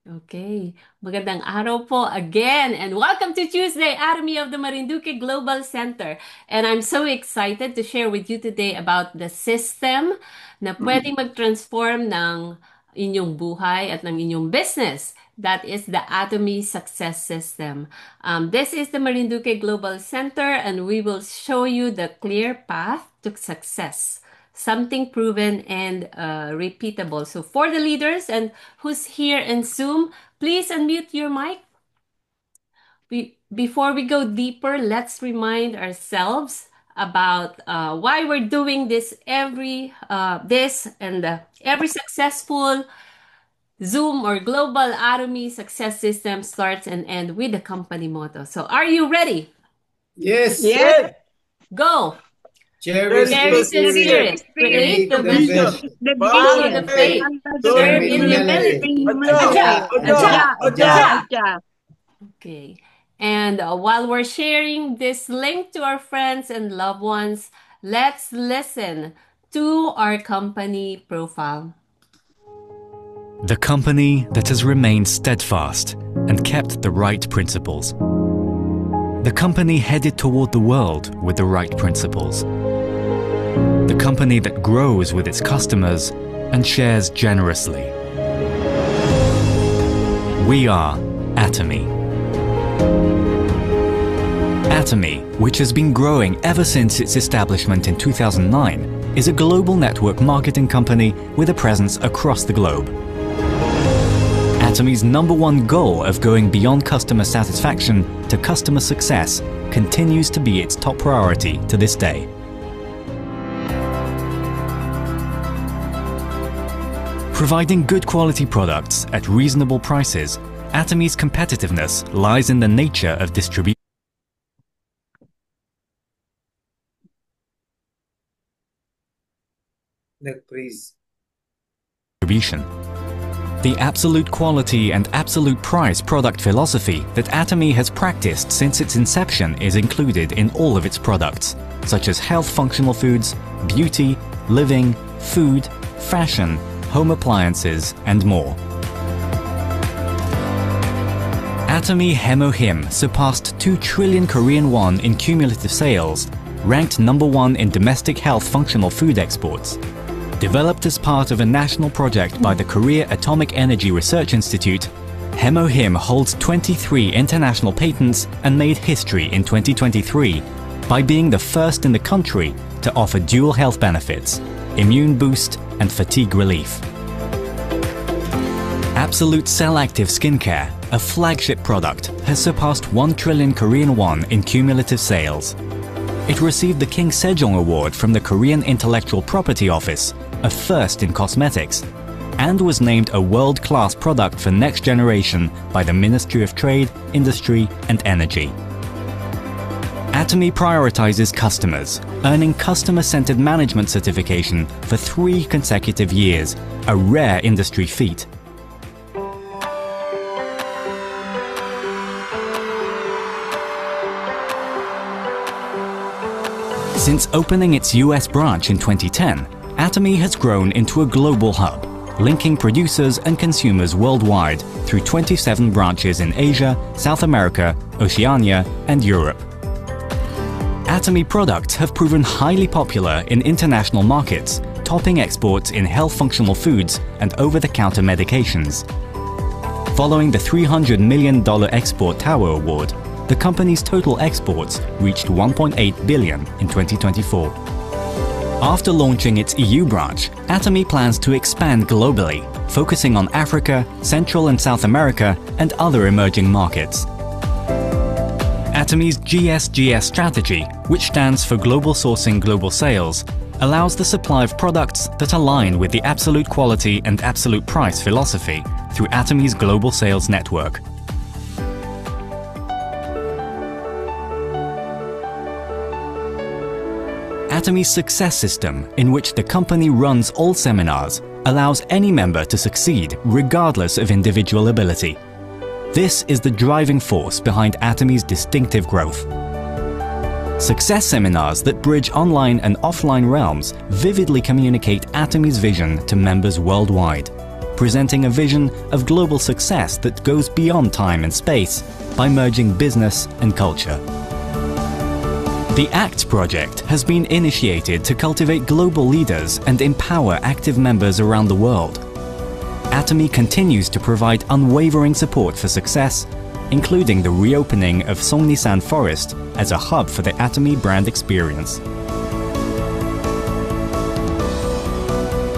Okay. Magandang araw po again and welcome to Tuesday Atomy of the Marinduque Global Center. And I'm so excited to share with you today about the system na pwedeng mag-transform ng inyong buhay at ng inyong business. That is the Atomy Success System. This is the Marinduque Global Center and we will show you the clear path to success. Something proven and repeatable. So for the leaders and who's here in Zoom, please unmute your mic. Before we go deeper, let's remind ourselves about why we're doing this every successful Zoom or Global Atomy success system starts and ends with the company motto. So are you ready? Yes. Yes. Go. Cherish Cherish the the spirit. spirit, create the vision, The follow the vision. faith, serve in humility. Aja. Aja. Okay. And while we're sharing this link to our friends and loved ones, let's listen to our company profile. The company that has remained steadfast and kept the right principles. The company headed toward the world with the right principles. The company that grows with its customers and shares generously. We are Atomy. Atomy, which has been growing ever since its establishment in 2009, is a global network marketing company with a presence across the globe. Atomy's #1 goal of going beyond customer satisfaction to customer success continues to be its top priority to this day. Providing good quality products at reasonable prices, Atomy's competitiveness lies in the nature of distribution. The absolute quality and absolute price product philosophy that Atomy has practiced since its inception is included in all of its products, such as health functional foods, beauty, living, food, fashion, home appliances, and more. Atomy Hemohim surpassed 2 trillion Korean won in cumulative sales, ranked #1 in domestic health functional food exports. Developed as part of a national project by the Korea Atomic Energy Research Institute, Hemohim holds 23 international patents and made history in 2023 by being the first in the country to offer dual health benefits, immune boost and fatigue relief. Absolute Cell Active Skincare, a flagship product, has surpassed 1 trillion Korean won in cumulative sales. It received the King Sejong Award from the Korean Intellectual Property Office, a first in cosmetics, and was named a world-class product for next generation by the Ministry of Trade, Industry and Energy. Atomy prioritizes customers, earning customer-centered management certification for 3 consecutive years, a rare industry feat. Since opening its US branch in 2010, Atomy has grown into a global hub, linking producers and consumers worldwide through 27 branches in Asia, South America, Oceania, and Europe. Atomy products have proven highly popular in international markets, topping exports in health functional foods and over-the-counter medications. Following the $300 million Export Tower Award, the company's total exports reached 1.8 billion in 2024. After launching its EU branch, Atomy plans to expand globally, focusing on Africa, Central and South America, and other emerging markets. Atomy's GSGS strategy, which stands for Global Sourcing Global Sales, allows the supply of products that align with the absolute quality and absolute price philosophy through Atomy's global sales network. Atomy's success system, in which the company runs all seminars, allows any member to succeed regardless of individual ability. This is the driving force behind Atomy's distinctive growth. Success seminars that bridge online and offline realms vividly communicate Atomy's vision to members worldwide. presenting a vision of global success that goes beyond time and space by merging business and culture. The ACT project has been initiated to cultivate global leaders and empower active members around the world. Atomy continues to provide unwavering support for success, including the reopening of Songnisan Forest as a hub for the Atomy brand experience.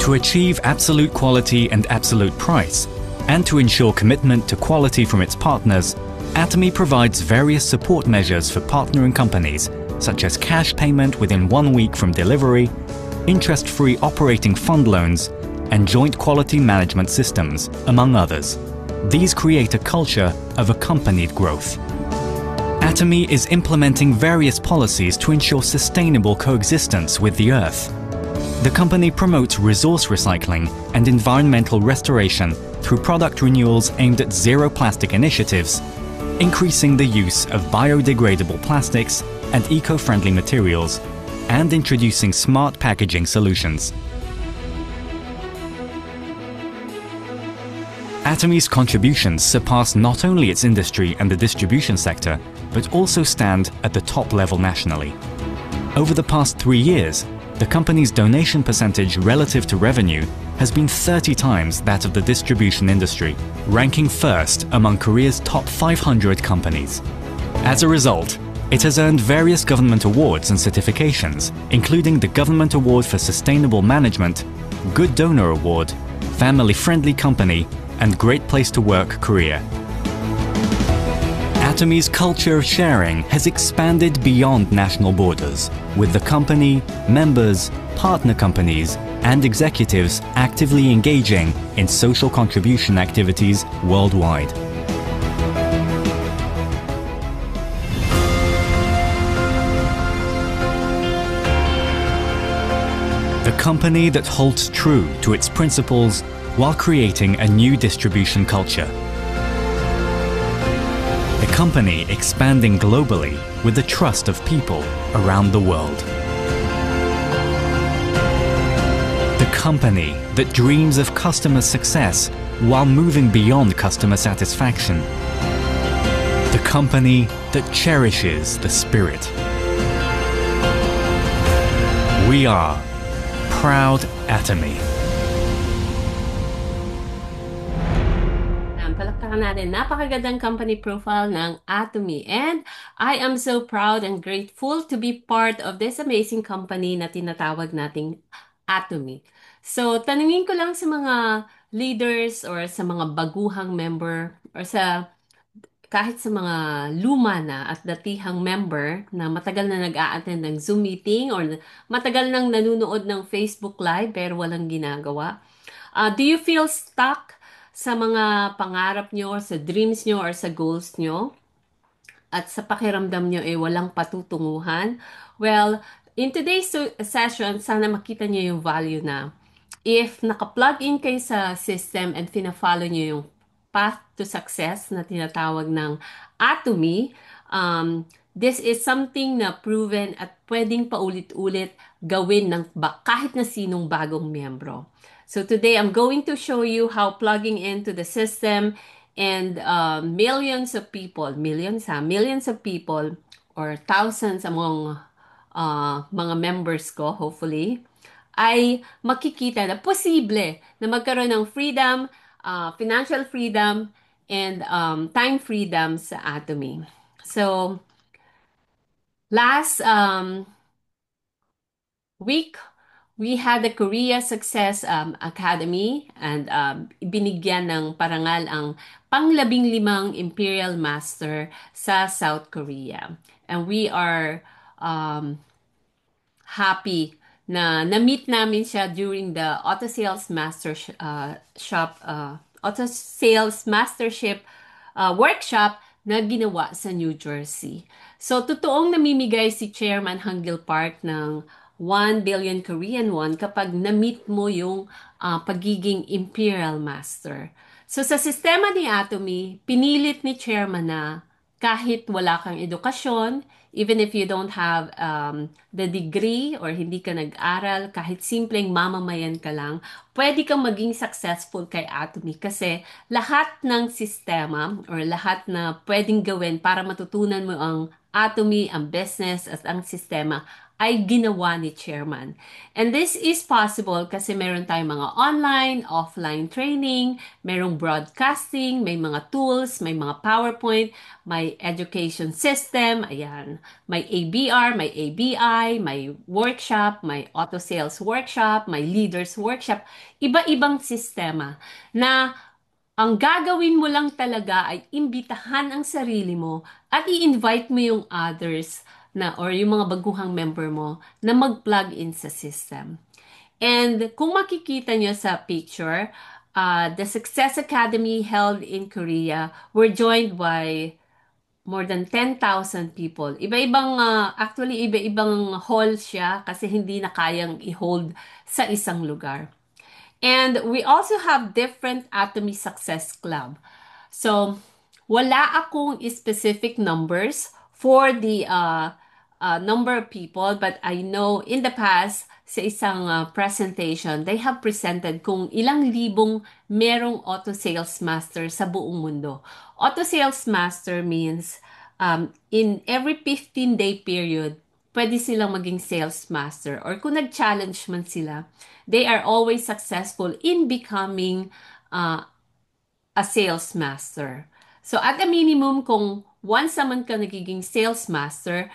To achieve absolute quality and absolute price, and to ensure commitment to quality from its partners, Atomy provides various support measures for partnering companies, such as cash payment within 1 week from delivery, interest-free operating fund loans, and joint quality management systems, among others. These create a culture of accompanied growth. Atomy is implementing various policies to ensure sustainable coexistence with the Earth. The company promotes resource recycling and environmental restoration through product renewals aimed at zero plastic initiatives, increasing the use of biodegradable plastics and eco-friendly materials, and introducing smart packaging solutions. Atomy's contributions surpass not only its industry and the distribution sector, but also stand at the top level nationally. Over the past 3 years, the company's donation percentage relative to revenue has been 30 times that of the distribution industry, ranking first among Korea's top 500 companies. As a result, it has earned various government awards and certifications, including the Government Award for Sustainable Management, Good Donor Award, Family Friendly Company, and Great Place to Work Korea. Atomy's culture of sharing has expanded beyond national borders, with the company, members, partner companies, and executives actively engaging in social contribution activities worldwide. The company that holds true to its principles while creating a new distribution culture. The company expanding globally with the trust of people around the world. The company that dreams of customer success while moving beyond customer satisfaction. The company that cherishes the spirit. We are Proud Atomy. Palakpakan natin, napakagandang company profile ng Atomy. And I am so proud and grateful to be part of this amazing company na tinatawag nating Atomy. So, tanungin ko lang sa mga leaders or sa mga baguhang member or kahit sa mga luma na at datihang member na matagal na nag-a-attend ng Zoom meeting or matagal nang nanonood ng Facebook Live pero walang ginagawa. Do you feel stuck sa mga pangarap nyo, or sa dreams nyo, or sa goals nyo? At sa pakiramdam nyo walang patutunguhan? Well, in today's session, sana makita nyo yung value na if naka-plug in kayo sa system and fina-follow nyo yung path to success na tinatawag ng Atomy, this is something na proven at pwedeng paulit-ulit gawin ng kahit na sinong bagong miyembro. So today, I'm going to show you how plugging into the system and millions of people, millions of people, or thousands among mga members ko, hopefully, ay makikita na posible na magkaroon ng freedom, financial freedom, and time freedom sa Atomy. So, last week, we had the Korea Success Academy and binigyan ng parangal ang pang-15 Imperial Master sa South Korea. And we are happy na na-meet namin siya during the Auto Sales Mastership workshop na ginawa sa New Jersey. So, totoong namimigay si Chairman Hangil Park ng 1 billion Korean won kapag na-meet mo yung pagiging Imperial Master. So, sa sistema ni Atomy, pinilit ni Chairman na kahit wala kang edukasyon, even if you don't have the degree or hindi ka nag-aral, kahit simpleng mamamayan ka lang, pwede kang maging successful kay Atomy kasi lahat ng sistema or lahat na pwedeng gawin para matutunan mo ang Atomy, ang business at ang sistema ay ginawa ni Chairman. And this is possible kasi meron tayong mga online, offline training, merong broadcasting, may mga tools, may mga PowerPoint, may education system, ayan, may ABR, may ABI, may workshop, may auto sales workshop, may leaders workshop, iba-ibang sistema na ang gagawin mo lang talaga ay imbitahan ang sarili mo at i-invite mo yung others na or yung mga baguhang member mo na mag-plug in sa system. And kung makikita nyo sa picture, the Success Academy held in Korea were joined by more than 10,000 people. Actually, iba-ibang hall siya kasi hindi na kayang i-hold sa isang lugar. And we also have different Atomy Success Club. So, wala akong specific numbers for the number of people, but I know in the past, sa isang presentation, they have presented kung ilang libong merong auto sales master sa buong mundo. Auto sales master means in every 15-day period, pwede silang maging sales master or kung nag-challenge man sila, they are always successful in becoming a sales master. So at a minimum, kung once naman ka nagiging sales master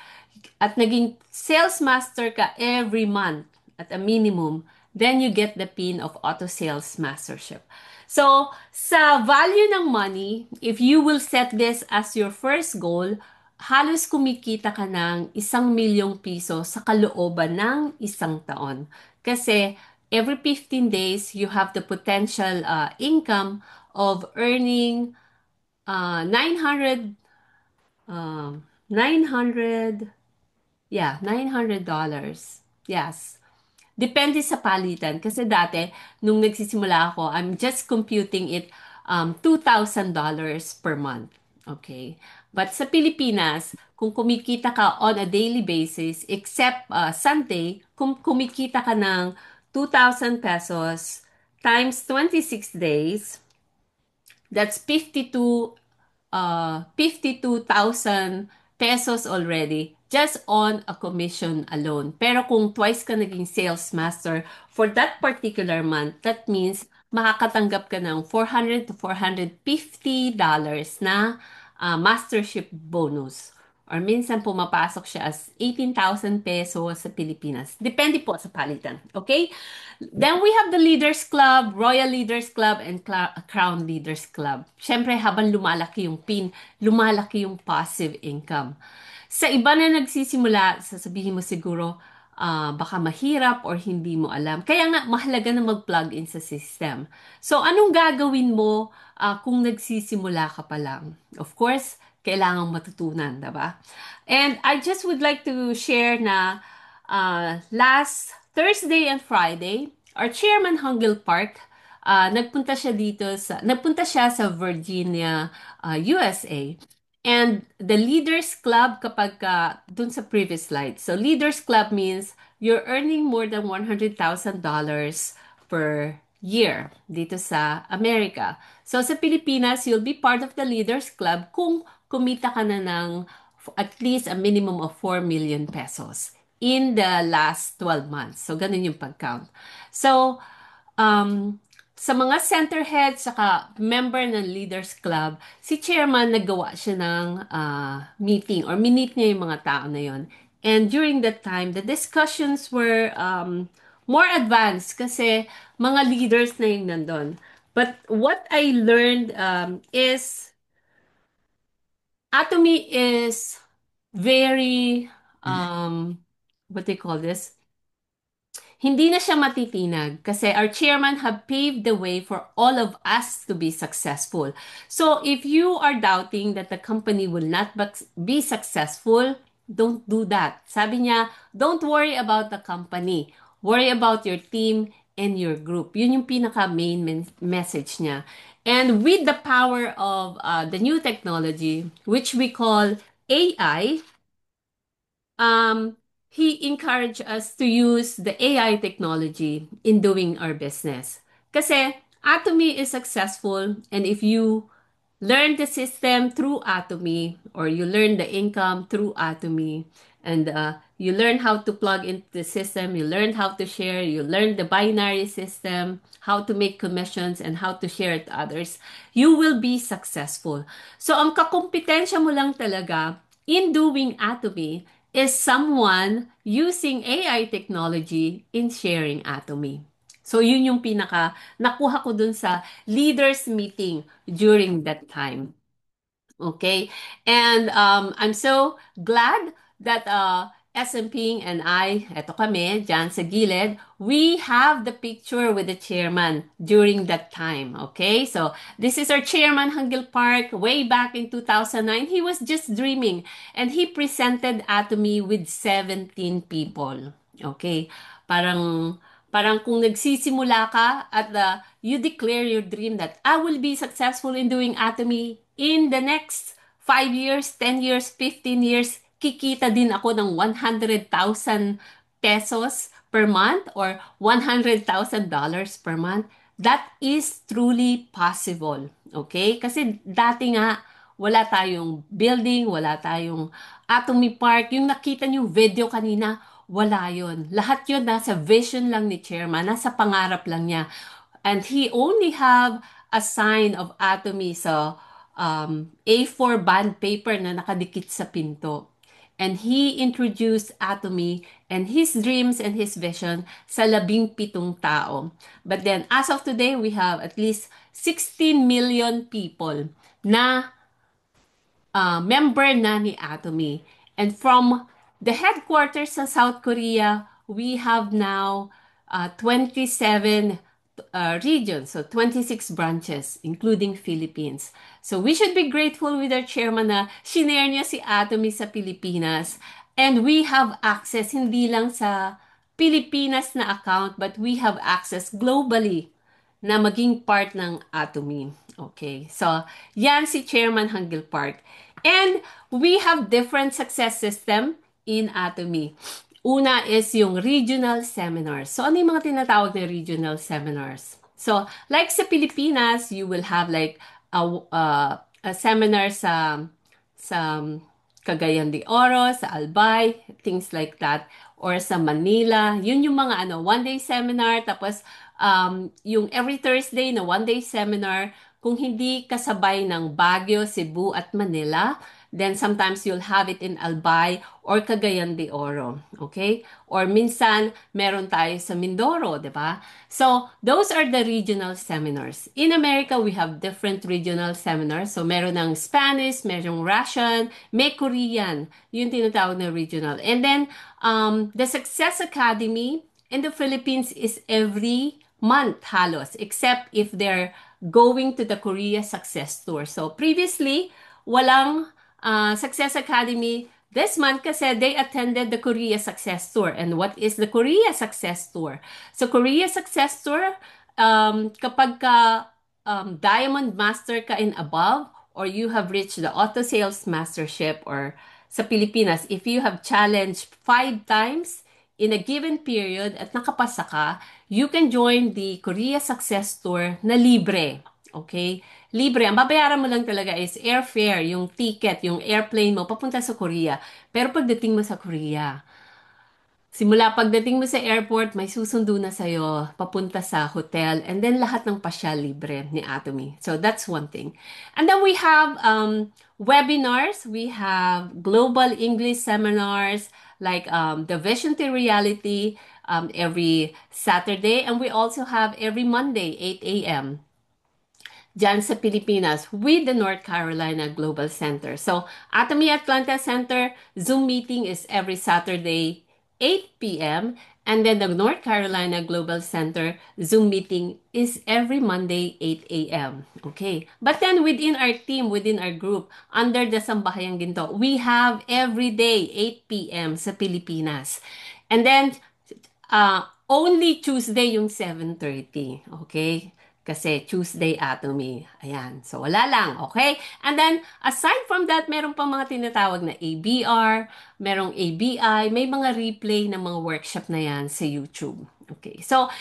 at naging sales master ka every month at a minimum, then you get the pin of auto sales mastership. So, sa value ng money, if you will set this as your first goal, halos kumikita ka ng 1 milyong piso sa kalooban ng isang taon. Kasi every 15 days, you have the potential income of earning 900, uh, 900, yeah, $900. Yes. Depende sa palitan. Kasi dati, nung nagsisimula ako, I'm just computing it $2,000 per month. Okay? But sa Pilipinas, kung kumikita ka on a daily basis, except Sunday, kung kumikita ka ng 2,000 pesos times 26 days, that's 52,000 pesos already just on a commission alone. Pero kung twice ka naging sales master for that particular month, that means makakatanggap ka ng $400 to $450 na mastership bonus. Or minsan pumapasok siya as 18,000 pesos sa Pilipinas. Depende po sa palitan. Okay? Then we have the Leaders Club, Royal Leaders Club, and Crown Leaders Club. Siyempre, habang lumalaki yung PIN, lumalaki yung passive income. Sa iba na nagsisimula, sasabihin mo siguro, baka mahirap or hindi mo alam. Kaya nga, mahalaga na mag-plug in sa system. So, anong gagawin mo kung nagsisimula ka pa lang? Of course, kailangang matutunan, diba? And I just would like to share na last Thursday and Friday, our chairman Hungil Park, nagpunta siya sa Virginia, USA. And the Leaders Club kapag dun sa previous slide. So Leaders Club means you're earning more than $100,000 per year dito sa Amerika. So sa Pilipinas, you'll be part of the Leaders Club kung kumita ka na ng at least a minimum of 4 million pesos in the last 12 months. So ganun yung pag-count. So sa mga center heads saka member ng Leaders Club, si chairman naggawa siya ng meeting or minute niya yung mga tao na yon. And during that time, the discussions were more advanced kasi mga leaders na yung nandun. But what I learned is Atomy is very, what they call this? Hindi na siya matitinag kasi our chairman have paved the way for all of us to be successful. So if you are doubting that the company will not be successful, don't do that. Sabi niya, don't worry about the company. Worry about your team and your group. Yun yung pinaka main message niya. And with the power of the new technology, which we call AI, um, he encouraged us to use the AI technology in doing our business. Kasi Atomy is successful, and if you learn the system through Atomy, or you learn the income through Atomy, and you learn how to plug into the system, you learn how to share, you learn the binary system, how to make commissions, and how to share it to others, you will be successful. So, ang kakumpetensya mo lang talaga in doing Atomy is someone using AI technology in sharing Atomy. So, yun yung nakuha ko dun sa leaders meeting during that time. Okay. And I'm so glad that SMPing and I, eto kami, dyan sa gilid, we have the picture with the chairman during that time. Okay. So this is our chairman, Hangil Park, way back in 2009. He was just dreaming and he presented Atomy with 17 people. Okay. Parang kung nagsisimula ka at you declare your dream that I will be successful in doing Atomy in the next 5 years, 10 years, 15 years, kikita din ako ng 100,000 pesos per month or $100,000 per month. That is truly possible. Okay? Kasi dati nga, wala tayong building, wala tayong Atomy Park. Yung nakita niyo video kanina, wala yun. Lahat yun nasa vision lang ni Chairman, nasa pangarap lang niya. And he only have a sign of Atomy sa A4 bond paper na nakadikit sa pinto. And he introduced Atomy and his dreams and his vision sa 17 tao. But then, as of today, we have at least 16 million people na member na ni Atomy. And from the headquarters sa South Korea, we have now 27 regions, so 26 branches, including Philippines. So we should be grateful with our chairman na shinare niya si Atomy sa Pilipinas. And we have access hindi lang sa Pilipinas na account, but we have access globally na maging part ng Atomy. Okay, so yan si Chairman Hangil Park. And we have different success system in Atomy. Una is yung regional seminars. So ano yung mga tinatawag na regional seminars? So like sa Pilipinas, you will have like a seminar sa Cagayan de Oro, sa Albay, things like that. Or sa Manila. Yun yung mga one-day seminar. Tapos yung every Thursday na one-day seminar, kung hindi kasabay ng Baguio, Cebu at Manila, then sometimes you'll have it in Albay or Cagayan de Oro. Okay? Or minsan, meron tayo sa Mindoro, di ba? So, those are the regional seminars. In America, we have different regional seminars. So, meron ng Spanish, merong Russian, may Korean. Yung tinatawag na regional. And then, the Success Academy in the Philippines is every month halos, except if they're going to the Korea Success Tour. So previously, walang Success Academy this month kasi they attended the Korea Success Tour. And what is the Korea Success Tour? So Korea Success Tour, kapag ka Diamond Master ka and above, or you have reached the Auto Sales Mastership, or sa Pilipinas, if you have challenged 5 times in a given period at nakapasa ka, you can join the Korea Success Tour na libre. Okay? Libre. Ang babayaran mo lang talaga is airfare, yung ticket, yung airplane mo papunta sa Korea. Pero pagdating mo sa Korea, simula pagdating mo sa airport, may susundo na sa'yo papunta sa hotel, and then lahat ng pasyal libre ni Atomy. So that's one thing. And then we have webinars. We have global English seminars like the Vision to Reality every Saturday. And we also have every Monday, 8 a.m. dyan sa Pilipinas with the North Carolina Global Center. So, Atomy Atlanta Center, Zoom meeting is every Saturday, 8 p.m. And then the North Carolina Global Center Zoom meeting is every Monday, 8 a.m. Okay. But then within our team, within our group, under the Sambahayan Ginto, we have every day, 8 p.m. sa Pilipinas. And then, only Tuesday yung 7:30. Okay? Kasi Tuesday Atomy. Ayan. So, wala lang. Okay? And then, aside from that, meron pa mga tinatawag na ABR, merong ABI, may mga replay ng mga workshop na yan sa YouTube. Okay. So,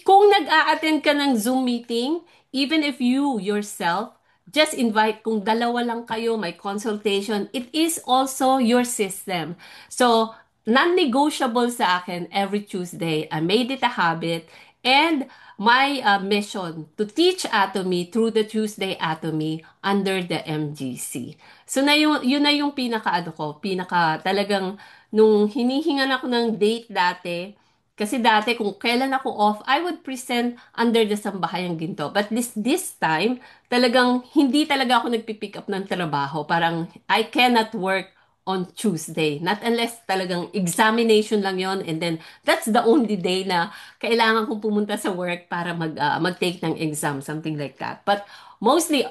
kung nag-a-attend ka ng Zoom meeting, even if you yourself just invite, kung dalawa lang kayo, may consultation, it is also your system. So, non-negotiable sa akin every Tuesday. I made it a habit. And my mission to teach Atomy through the Tuesday Atomy under the MGC. So, yun na yung pinaka ko, pinaka talagang nung hinihingan ako ng date dati, kasi dati kung kailan ako off, I would present under the Sambahayang Ginto. But this time, talagang hindi talaga ako nagpipick up ng trabaho. Parang I cannot work on Tuesday. Not unless talagang examination lang yon, and then that's the only day na kailangan kong pumunta sa work para mag-take ng exam, something like that. But mostly,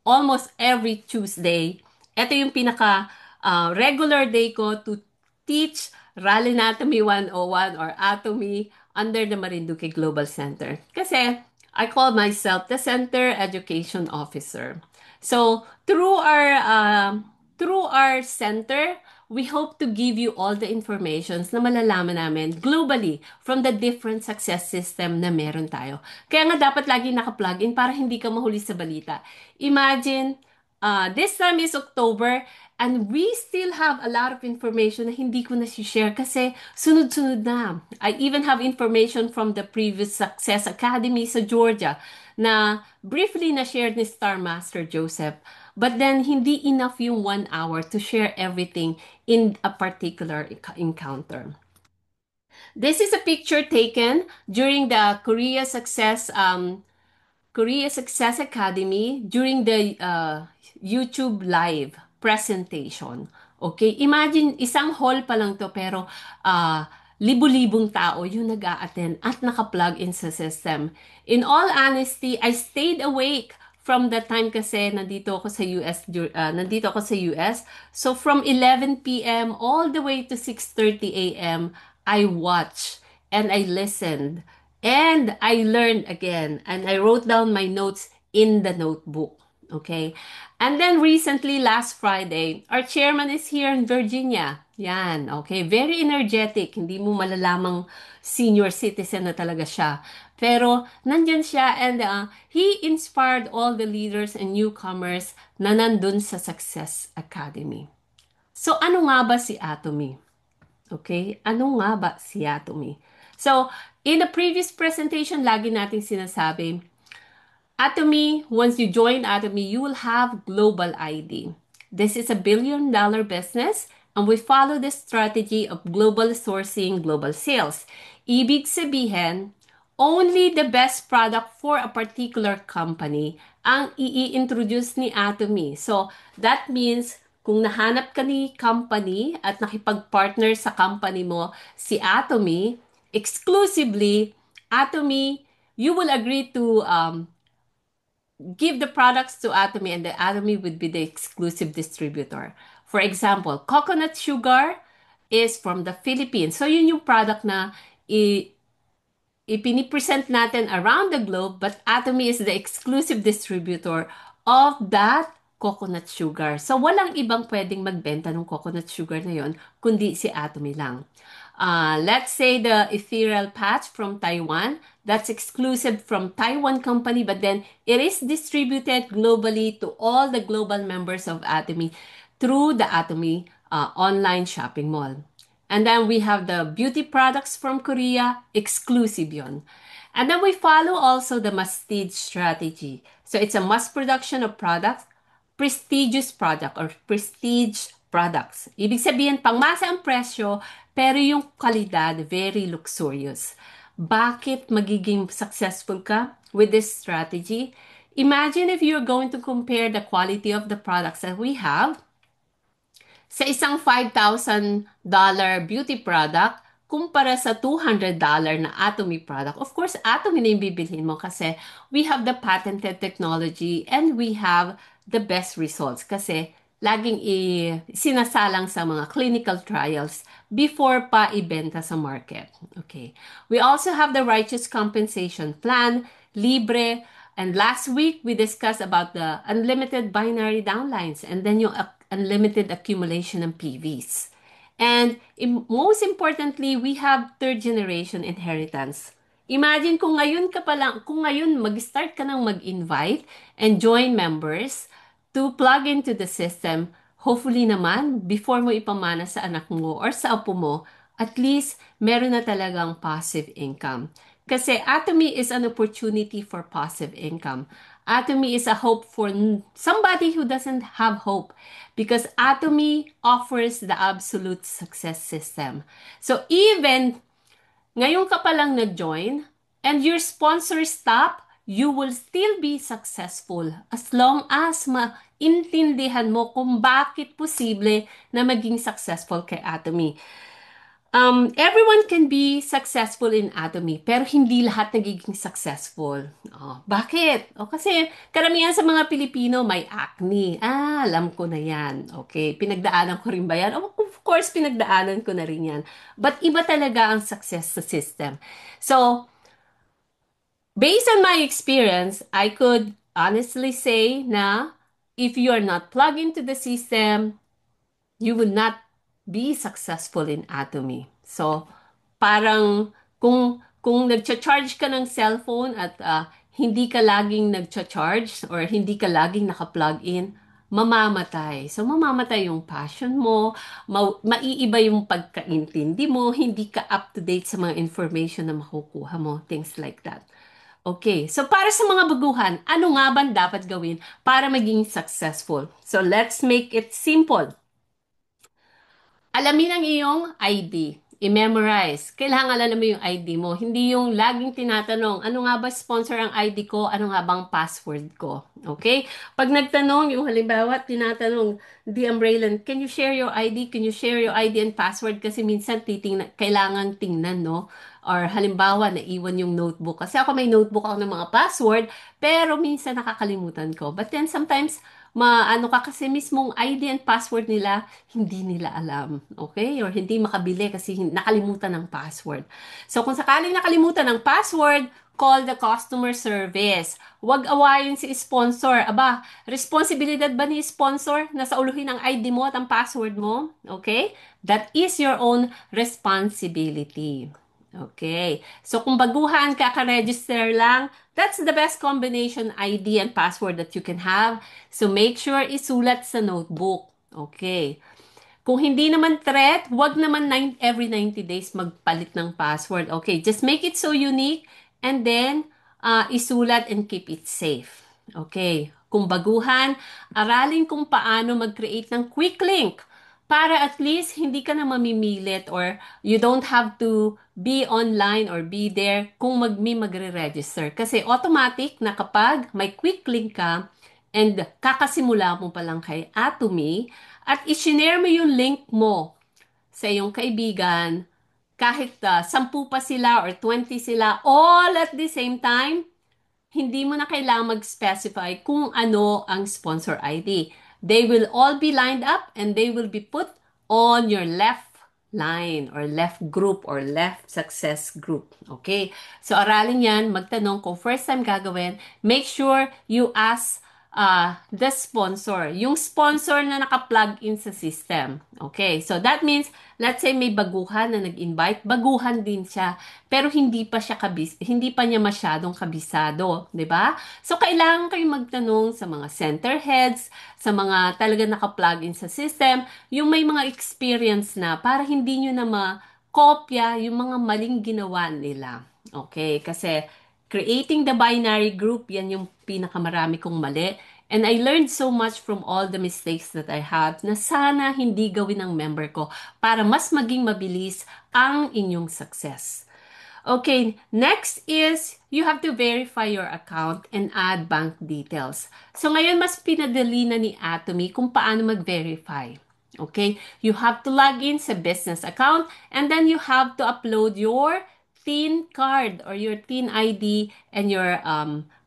almost every Tuesday, ito yung pinaka regular day ko to teach Rally Anatomy 101 or Atomy under the Marinduque Global Center. Kasi I call myself the Center Education Officer. So through our center, we hope to give you all the informations na malalaman namin globally from the different success system na meron tayo. Kaya nga dapat lagi naka-plug in para hindi ka mahuli sa balita. Imagine, this time is October, and we still have a lot of information na hindi ko na-share kasi sunod-sunod na. I even have information from the previous Success Academy sa Georgia na briefly na-share ni Star Master Joseph. But then, hindi enough yung 1 hour to share everything in a particular encounter. This is a picture taken during the Korea Success Academy during the YouTube live presentation. Okay? Imagine, isang hall pa lang to, pero libu-libong tao yung nag-a-attend at naka-plug in sa system. In all honesty, I stayed awake from that time kasi nandito ako sa US. So from 11 p.m. all the way to 6:30 a.m. I watched and I listened and I learned again and I wrote down my notes in the notebook. Okay? And then recently, last Friday, our chairman is here in Virginia. Yan, okay? Very energetic. Hindi mo malalamang senior citizen na talaga siya. Pero nandyan siya and he inspired all the leaders and newcomers na nandun sa Success Academy. So ano nga ba si Atomy? Okay? Ano nga ba si Atomy? So, in the previous presentation, lagi nating sinasabi, Atomy, once you join Atomy, you will have global ID. This is a billion-dollar business and we follow the strategy of global sourcing, global sales. Ibig sabihin, only the best product for a particular company ang i-introduce ni Atomy. So, that means kung nahanap ka ni company at nakipag-partner sa company mo si Atomy, exclusively, Atomy, you will agree to give the products to Atomy and the Atomy would be the exclusive distributor. For example, coconut sugar is from the Philippines. So, yun yung product na ipinipresent natin around the globe, but Atomy is the exclusive distributor of that coconut sugar. So, walang ibang pwedeng magbenta ng coconut sugar na yon, kundi si Atomy lang. Let's say the ethereal patch from Taiwan, that's exclusive from Taiwan company, but then it is distributed globally to all the global members of Atomy through the Atomy online shopping mall. And then we have the beauty products from Korea, exclusive yon. And then we follow also the Mastige strategy. So it's a mass production of products, prestigious product or prestige products. Ibig sabihin, pangmasa ang presyo, pero yung kalidad, very luxurious. Bakit magiging successful ka with this strategy? Imagine if you're going to compare the quality of the products that we have sa isang $5,000 beauty product kumpara sa $200 na Atomy product. Of course, Atomy na yung bibilhin mo kasi we have the patented technology and we have the best results kasi laging sinasalang sa mga clinical trials before pa ibenta sa market. Okay. We also have the righteous compensation plan. libre. And last week, we discussed about the unlimited binary downlines and then yung unlimited accumulation ng PVs. And most importantly, we have third generation inheritance. Imagine kung ngayon ka pa lang, kung ngayon mag-start ka ng mag-invite and join members to plug into the system, hopefully naman, before mo ipamana sa anak mo or sa apo mo, at least meron na talagang passive income. Kasi Atomy is an opportunity for passive income. Atomy is a hope for somebody who doesn't have hope because Atomy offers the absolute success system. So even ngayon ka pa lang nag-join and your sponsor stop, you will still be successful as long as maintindihan mo kung bakit posible na maging successful kay Atomy. Everyone can be successful in Atomy, pero hindi lahat nagiging successful. Oh, bakit? Kasi karamihan sa mga Pilipino may acne. Alam ko na yan. Okay, pinagdaanan ko rin ba yan? Of course, pinagdaanan ko na rin yan. But iba talaga ang success sa system. So, based on my experience, I could honestly say na if you are not plugged into the system, you will not be successful in Atomy. So, parang kung nagcha-charge ka ng cellphone at hindi ka laging nagcha-charge or hindi ka laging naka-plug in, mamamatay. So, mamamatay yung passion mo, maiiba yung pagkaintindi mo, hindi ka up-to-date sa mga information na makukuha mo, things like that. Okay, so para sa mga baguhan, ano nga ba dapat gawin para maging successful? So, let's make it simple. Alamin ang iyong ID. I-memorize. Kailangan alam mo yung ID mo. Hindi yung laging tinatanong, ano nga ba sponsor ang ID ko? Ano nga bang password ko? Okay? Pag nagtanong, yung halimbawa, tinatanong, DM Raylan, can you share your ID? Can you share your ID and password? Kasi minsan kailangan tingnan, no? Or halimbawa, naiwan yung notebook. Kasi ako may notebook ako ng mga password, pero minsan nakakalimutan ko. But then sometimes, maano ka kasi mismong ID and password nila, hindi nila alam. Okay? Or hindi makabili kasi nakalimutan ng password. So, kung sakaling nakalimutan ng password, call the customer service. Huwag awayin si sponsor. Aba, responsibilidad ba ni sponsor na sauluhin ang ID mo at ang password mo? Okay? That is your own responsibility. Okay. So, kung baguhan ka, ka-register lang, that's the best combination ID and password that you can have. So, make sure isulat sa notebook. Okay. Kung hindi naman threat, wag naman every 90 days magpalit ng password. Okay, just make it so unique and then isulat and keep it safe. Okay, kung baguhan, aralin kung paano mag-create ng quick link para at least hindi ka na mamimilit or you don't have to be online or be there kung magre-register. Kasi automatic na kapag may quick link ka and kakasimula mo pa lang kay Atomy, at i-share mo yung link mo sa iyong kaibigan, kahit 10 pa sila or 20 sila, all at the same time, hindi mo na kailangang mag-specify kung ano ang sponsor ID. They will all be lined up and they will be put on your left line or left group or left success group. Okay? So, aralin yan, magtanong kung first time gagawin, make sure you ask the sponsor. Yung sponsor na naka-plug in sa system. Okay, so that means, let's say may baguhan na nag-invite, baguhan din siya, pero hindi pa niya masyadong kabisado, 'di ba? So kailangan kayong magtanong sa mga center heads, sa mga talaga naka-plug in sa system, yung may mga experience na para hindi niyo na makopya yung mga maling ginawa nila. Okay, kasi creating the binary group, yan yung pinakamarami kong mali. And I learned so much from all the mistakes that I had na sana hindi gawin ng member ko para mas maging mabilis ang inyong success. Okay, next is you have to verify your account and add bank details. So ngayon mas pinadali na ni Atomy kung paano mag-verify. Okay, you have to log in sa business account and then you have to upload your TIN card or your TIN ID and your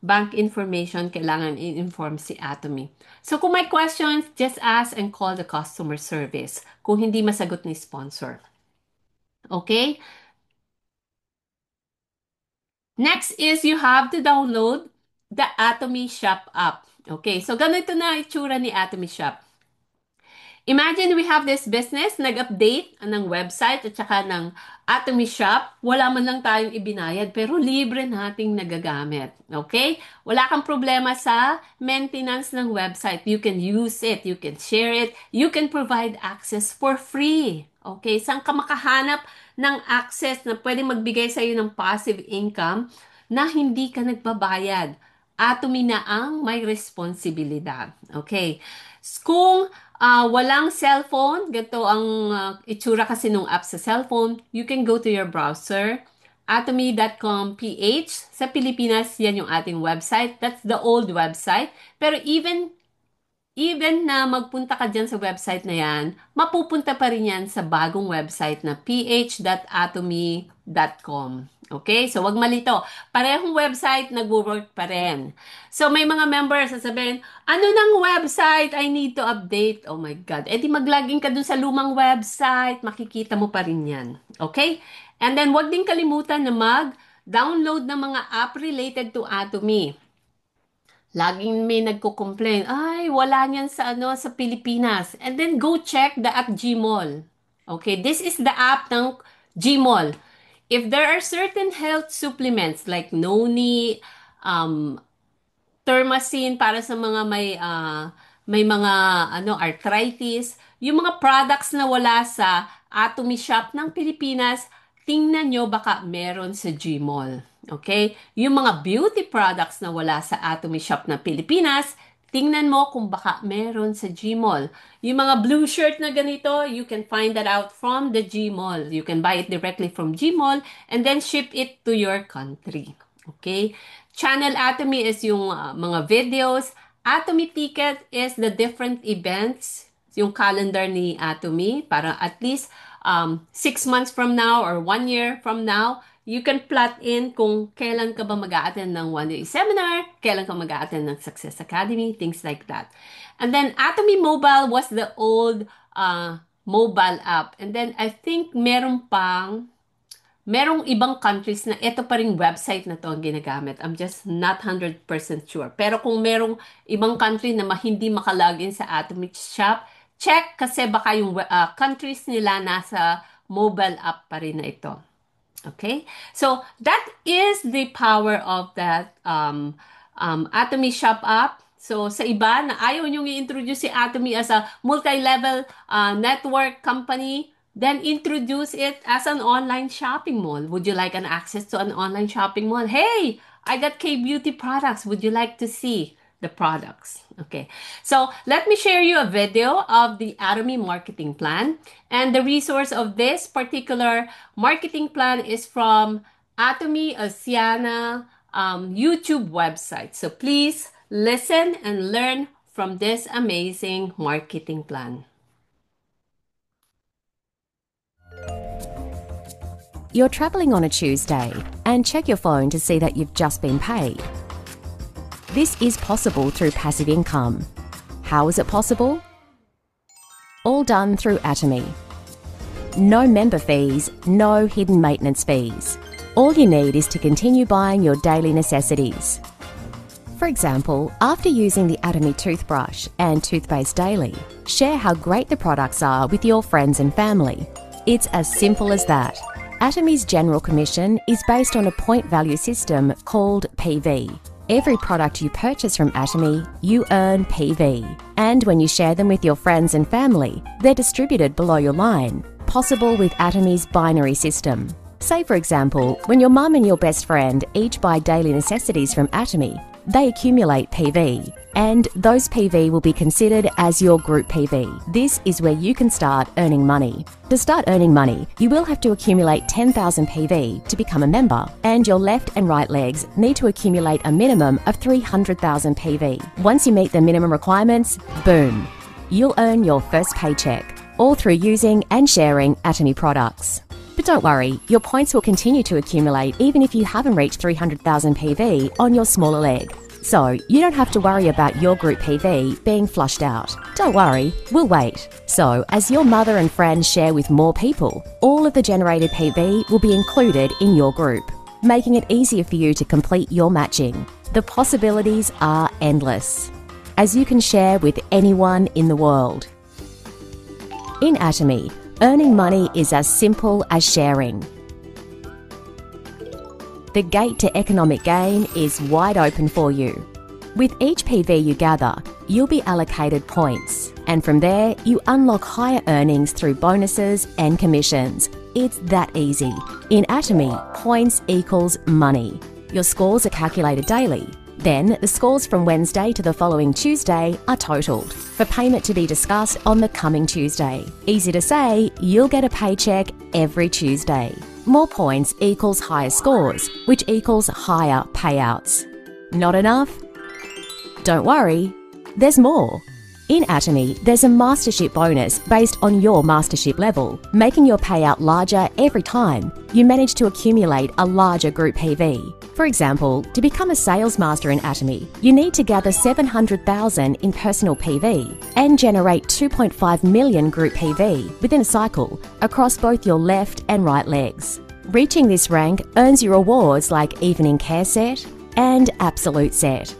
bank information, kailangan i-inform si Atomy. So kung may questions, just ask and call the customer service kung hindi masagot ni sponsor. Okay? Next is you have to download the Atomy Shop app. Okay, so ganito na itsura ni Atomy Shop. Imagine we have this business, nag-update ng website at saka ng Atomy Shop. Wala man lang tayong ibinayad pero libre nating nagagamit. Okay? Wala kang problema sa maintenance ng website. You can use it, you can share it, you can provide access for free. Okay? Saan ka makahanap ng access na pwede magbigay sa iyo ng passive income na hindi ka nagbabayad? Atomy na ang may responsibilidad. Okay? Kung walang cellphone, ganito ang itsura kasi nung app sa cellphone, you can go to your browser, atomy.com.ph. Sa Pilipinas, yan yung ating website. That's the old website. Pero even na magpunta ka dyan sa website na yan, mapupunta pa rin yan sa bagong website na ph.atomy.com. Okay? So, wag malito. Parehong website, nag-work pa rin. So, may mga members sasabihin, ano nang website? I need to update. Oh my God. Eh di mag-login ka dun sa lumang website. Makikita mo pa rin yan. Okay? And then, wag din kalimutan na mag-download ng mga app related to Atomy. Laging may nagko-complain, ay, wala niyan sa Pilipinas. And then, go check the app Gmall. Okay? This is the app ng Gmall. If there are certain health supplements like Noni, Thermacine para sa mga may mga arthritis, yung mga products na wala sa Atomy Shop ng Pilipinas, tingnan nyo baka meron sa Gmall. Okay? Yung mga beauty products na wala sa Atomy Shop ng Pilipinas, tingnan mo kung baka meron sa Gmall. Yung mga blue shirt na ganito, you can find that out from the Gmall. You can buy it directly from Gmall and then ship it to your country. Okay? Channel Atomy is yung mga videos. Atomy Ticket is the different events, yung calendar ni Atomy, para at least 6 months from now or 1 year from now, you can plot in kung kailan ka ba mag-a-attend ng one-day seminar, kailan ka mag-a-attend ng Success Academy, things like that. And then, Atomy Mobile was the old mobile app. And then, I think merong ibang countries na ito pa ring website na to ang ginagamit. I'm just not 100% sure. Pero kung merong ibang country na hindi makalagin sa Atomy Shop, check kasi baka yung countries nila nasa mobile app pa rin na ito. Okay? So, that is the power of that Atomy Shop app. So, sa iba na ayaw nyong i-introduce si Atomy as a multi-level network company, then introduce it as an online shopping mall. Would you like an access to an online shopping mall? Hey, I got K-Beauty products. Would you like to see the products? Okay, so let me share you a video of the Atomy marketing plan. And the resource of this particular marketing plan is from Atomy Oceania YouTube website. So please listen and learn from this amazing marketing plan. You're traveling on a Tuesday and check your phone to see that you've just been paid. This is possible through passive income. How is it possible? All done through Atomy. No member fees, no hidden maintenance fees. All you need is to continue buying your daily necessities. For example, after using the Atomy toothbrush and toothpaste daily, share how great the products are with your friends and family. It's as simple as that. Atomy's general commission is based on a point value system called PV. Every product you purchase from Atomy, you earn PV. And when you share them with your friends and family, they're distributed below your line, possible with Atomy's binary system. Say, for example, when your mum and your best friend each buy daily necessities from Atomy, they accumulate PV, and those PV will be considered as your group PV. This is where you can start earning money. To start earning money, you will have to accumulate 10,000 PV to become a member, and your left and right legs need to accumulate a minimum of 300,000 PV. Once you meet the minimum requirements, boom, you'll earn your first paycheck, all through using and sharing Atomy products. But don't worry, your points will continue to accumulate even if you haven't reached 300,000 PV on your smaller leg. So you don't have to worry about your group PV being flushed out. Don't worry, we'll wait. So as your mother and friends share with more people, all of the generated PV will be included in your group. making it easier for you to complete your matching. The possibilities are endless, as you can share with anyone in the world. In Atomy, earning money is as simple as sharing. The gate to economic gain is wide open for you. With each PV you gather, you'll be allocated points, and from there, you unlock higher earnings through bonuses and commissions. It's that easy. In Atomy, points equals money. Your scores are calculated daily. Then, the scores from Wednesday to the following Tuesday are totalled, for payment to be discussed on the coming Tuesday. Easy to say, you'll get a paycheck every Tuesday. More points equals higher scores, which equals higher payouts. Not enough? Don't worry, there's more. In Atomy, there's a mastership bonus based on your mastership level, making your payout larger every time you manage to accumulate a larger group PV. For example, to become a sales master in Atomy, you need to gather 700,000 in personal PV and generate 2.5 million group PV within a cycle across both your left and right legs. Reaching this rank earns you rewards like Evening Care Set and Absolute Set.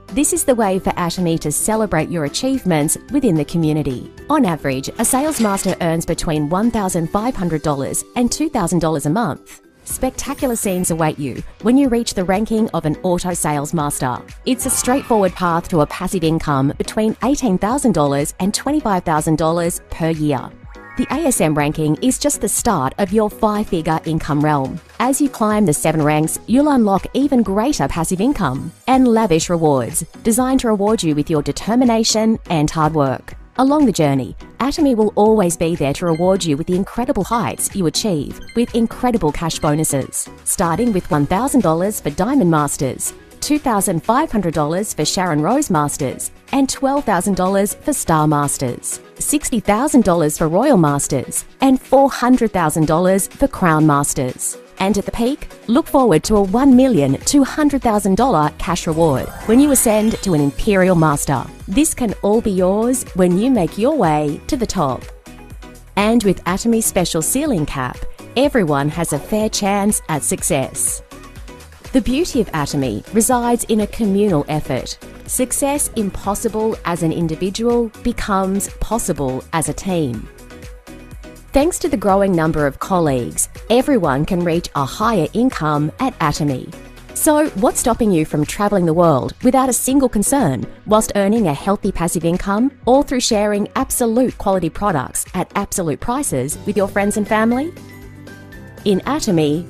This is the way for Atomy to celebrate your achievements within the community. On average, a sales master earns between $1,500 and $2,000 a month. Spectacular scenes await you when you reach the ranking of an auto sales master. It's a straightforward path to a passive income between $18,000 and $25,000 per year. The ASM ranking is just the start of your 5-figure income realm. As you climb the 7 ranks, you'll unlock even greater passive income and lavish rewards designed to reward you with your determination and hard work. Along the journey, Atomy will always be there to reward you with the incredible heights you achieve with incredible cash bonuses, starting with $1,000 for Diamond Masters, $2,500 for Sharon Rose Masters, and $12,000 for Star Masters, $60,000 for Royal Masters, and $400,000 for Crown Masters. And at the peak, look forward to a $1,200,000 cash reward when you ascend to an Imperial Master. This can all be yours when you make your way to the top. And with Atomy's special ceiling cap, everyone has a fair chance at success. The beauty of Atomy resides in a communal effort. Success impossible as an individual becomes possible as a team. Thanks to the growing number of colleagues, everyone can reach a higher income at Atomy. So, what's stopping you from travelling the world without a single concern, whilst earning a healthy passive income, all through sharing absolute quality products at absolute prices with your friends and family? In Atomy,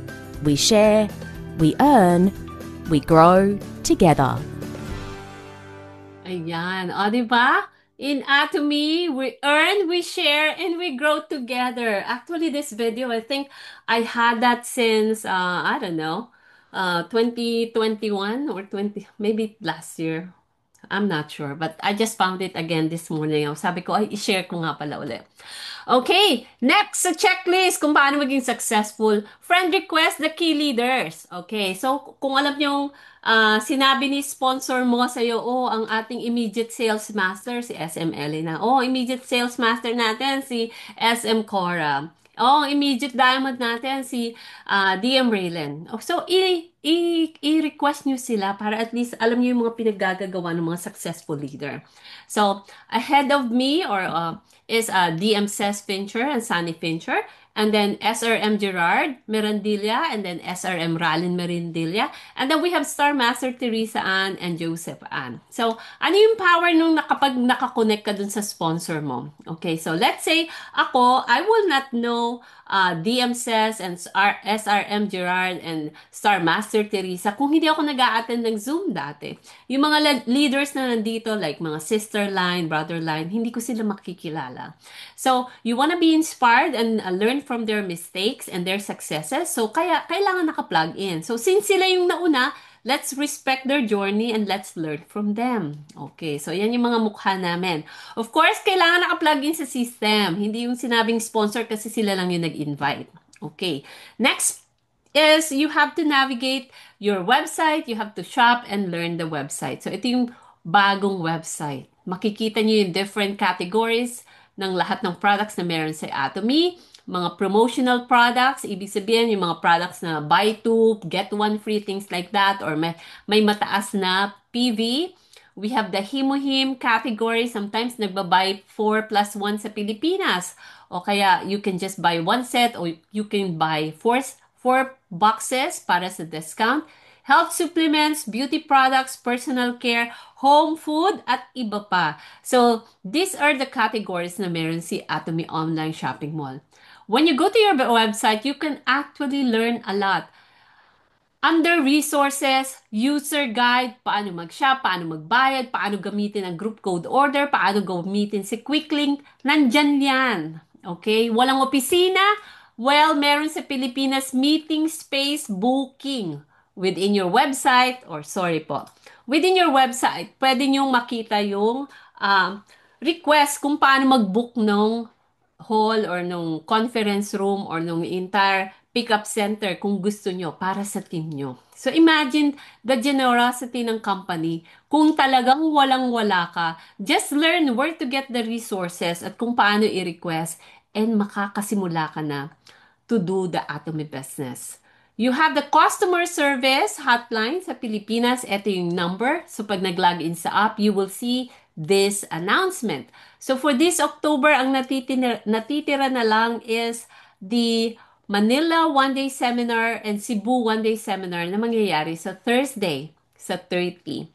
we share, we earn, we grow together. Ayan. O, diba? In Atomy, we earn, we share, and we grow together. Actually, this video, I think I had that since, I don't know, 2021 or 20, maybe last year. I'm not sure, but I just found it again this morning. Sabi ko, ay, i-share ko nga pala ulit. Okay, next sa checklist kung paano maging successful. Friend request the key leaders. Okay, so kung alam nyo, sinabi ni sponsor mo sa'yo, oh, ang ating immediate sales master, si SM Elena. Oh, immediate sales master natin, si SM Cora. Oh, immediate diamond natin, si DM Raylan. Oh, so, i-request nyo sila para at least alam nyo yung mga pinaggagawa ng mga successful leader. So, ahead of me is DM Cess Fincher and Sunny Fincher. And then SRM Gerard Merandilla, and then SRM Ralin Merandilla. And then we have Star Master Teresa Ann and Joseph Ann. So, ano yung power nung kapag nakakonect ka dun sa sponsor mo? Okay, so let's say ako, I will not know DM Cess and SRM Gerard and Star Master Teresa kung hindi ako nag-a-attend ng Zoom dati. Yung mga leaders na nandito, like mga sister line, brother line, hindi ko sila makikilala. So, you wanna be inspired and learn from their mistakes and their successes. So, kaya kailangan naka-plug in. So, since sila yung nauna, let's respect their journey and let's learn from them. Okay, so yan yung mga mukha namin. Of course, kailangan naka-plug in sa system. Hindi yung sinabing sponsor kasi sila lang yung nag-invite. Okay, next is you have to navigate your website. You have to shop and learn the website. So, ito yung bagong website. Makikita nyo yung different categories ng lahat ng products na meron sa Atomy. mga promotional products, ibig sabihin yung mga products na buy two, get one free, things like that, or may mataas na PV. We have the Himo-Him category. Sometimes nagbabuy 4 plus 1 sa Pilipinas. O kaya you can just buy one set or you can buy four boxes para sa discount. Health supplements, beauty products, personal care, home food, at iba pa. So, these are the categories na meron si Atomy Online Shopping Mall. When you go to your website, you can actually learn a lot. Under resources, user guide, paano mag-shop, paano magbayad, paano gamitin ang group code order, paano gamitin si Quicklink, nandyan yan. Okay? Walang opisina? Well, meron sa Pilipinas meeting space booking within your website, or sorry po, within your website, pwede nyong makita yung request kung paano mag-book ng hall or nung conference room or nung entire pickup center kung gusto nyo para sa team nyo. So imagine the generosity ng company kung talagang walang-wala ka. Just learn where to get the resources at kung paano i-request and makakasimula ka na to do the Atomy business. You have the customer service hotline sa Pilipinas. Ito yung number. So pag nag-login sa app, you will see this announcement. So for this October, ang natitira na lang is the Manila one-day seminar and Cebu one-day seminar na mangyayari sa Thursday, sa 30.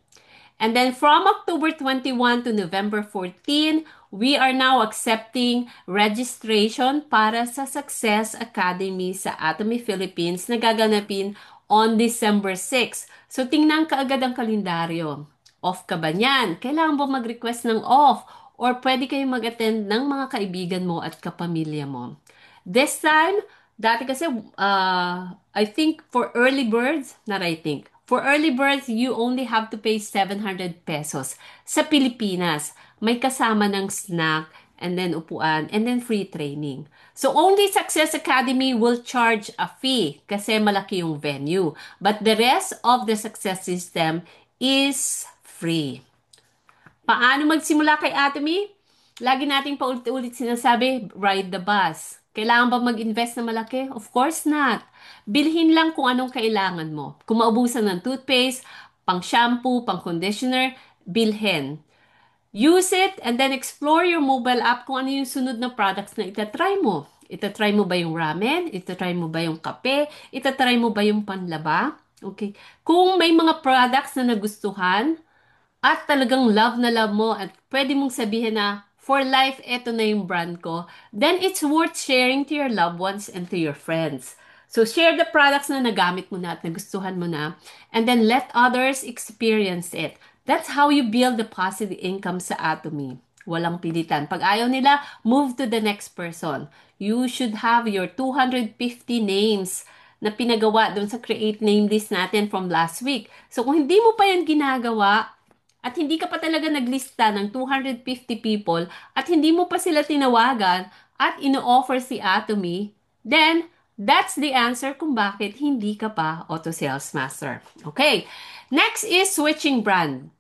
And then from October 21 to November 14, we are now accepting registration para sa Success Academy sa Atomy Philippines na gaganapin on December 6. So tingnan kaagad ang kalendaryo. Off ka ba niyan? Kailangan ba mag-request ng off? Or pwede kayong mag-attend ng mga kaibigan mo at kapamilya mo? This time, dati kasi, I think for early birds, not I think, for early birds, you only have to pay 700 pesos. Sa Pilipinas, may kasama ng snack, and then upuan, and then free training. So only Success Academy will charge a fee kasi malaki yung venue. But the rest of the success system is free. Paano magsimula kay Atomy? Lagi nating paulit-ulit sinasabi, ride the bus. Kailangan ba mag-invest na malaki? Of course not. Bilhin lang kung anong kailangan mo. Kung maubusan ng toothpaste, pang shampoo, pang conditioner, bilhin. Use it and then explore your mobile app kung ano yung sunod na products na itatry mo. Itatry mo ba yung ramen? Itatry mo ba yung kape? Itatry mo ba yung panlaba? Okay. Kung may mga products na nagustuhan at talagang love na love mo at pwede mong sabihin na for life, eto na yung brand ko, then it's worth sharing to your loved ones and to your friends. So, share the products na nagamit mo na at nagustuhan mo na, and then let others experience it. That's how you build the positive income sa Atomy. Walang pilitan. Pag ayaw nila, move to the next person. You should have your 250 names na pinagawa doon sa create name list natin from last week. So, kung hindi mo pa yan ginagawa, at hindi ka pa talaga naglista ng 250 people at hindi mo pa sila tinawagan at ino-offer si Atomy, then that's the answer kung bakit hindi ka pa auto sales master. Okay. Next is switching brand.